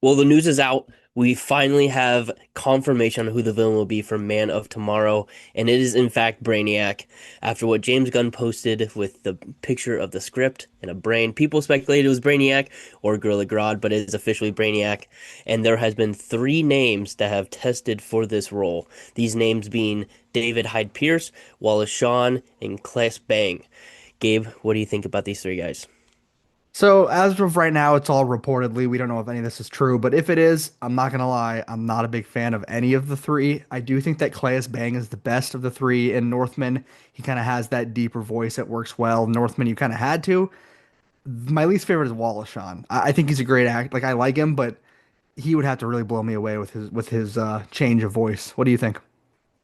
Well, the news is out. We finally have confirmation on who the villain will be for Man of Tomorrow, and it is in fact Brainiac. After what James Gunn posted with the picture of the script and a brain, people speculated it was Brainiac or Gorilla Grodd, but it is officially Brainiac. And there has been three names that have tested for this role. These names being David Hyde Pierce, Wallace Shawn, and Claes Bang. Gabe, what do you think about these three guys? So as of right now, it's all reportedly. We don't know if any of this is true, but if it is, I'm not gonna lie, I'm not a big fan of any of the three. I do think that Claes Bang is the best of the three in Northman. He kind of has that deeper voice that works well. Northman, you kind of had to. My least favorite is Wallace Shawn. I think he's a great act. Like I like him, but he would have to really blow me away with his change of voice. What do you think?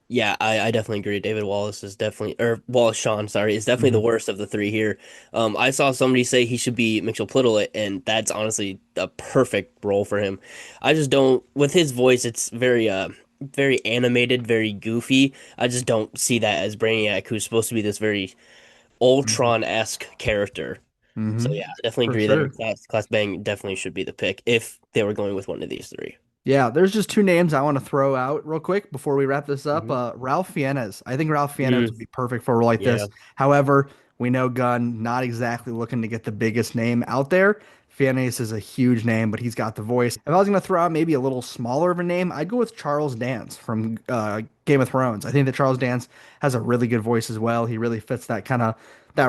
Yeah, I definitely agree. David Wallace is definitely, or Wallace Shawn, sorry, is definitely the Hmm. worst of the three here. I saw somebody say he should be Mitchell Plittlet, and that's honestly a perfect role for him. I just don't, with his voice, it's very animated, very goofy. I just don't see that as Brainiac, who's supposed to be this very Ultron-esque character. So Hmm. yeah, I definitely For agree that sure. Class Bang definitely should be the pick if they were going with one of these three. Yeah, there's just two names I want to throw out real quick before we wrap this up. Hmm. Ralph Fiennes. I think Ralph Fiennes would Mm, be perfect for a role like yeah. this. However, we know Gunn not exactly looking to get the biggest name out there. Fiennes is a huge name, but he's got the voice. If I was going to throw out maybe a little smaller of a name, I'd go with Charles Dance from Game of Thrones. I think that Charles Dance has a really good voice as well. He really fits that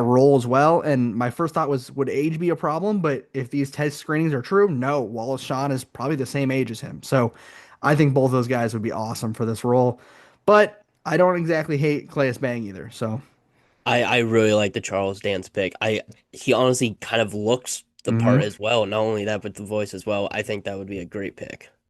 role as well. And my first thought was, would age be a problem? But if these test screenings are true, no. Wallace Shawn is probably the same age as him. So I think both those guys would be awesome for this role. But I don't exactly hate Clayus Bang either. So, I really like the Charles Dance pick. He honestly kind of looks the part mhm. as well. Not only that, but the voice as well. I think that would be a great pick.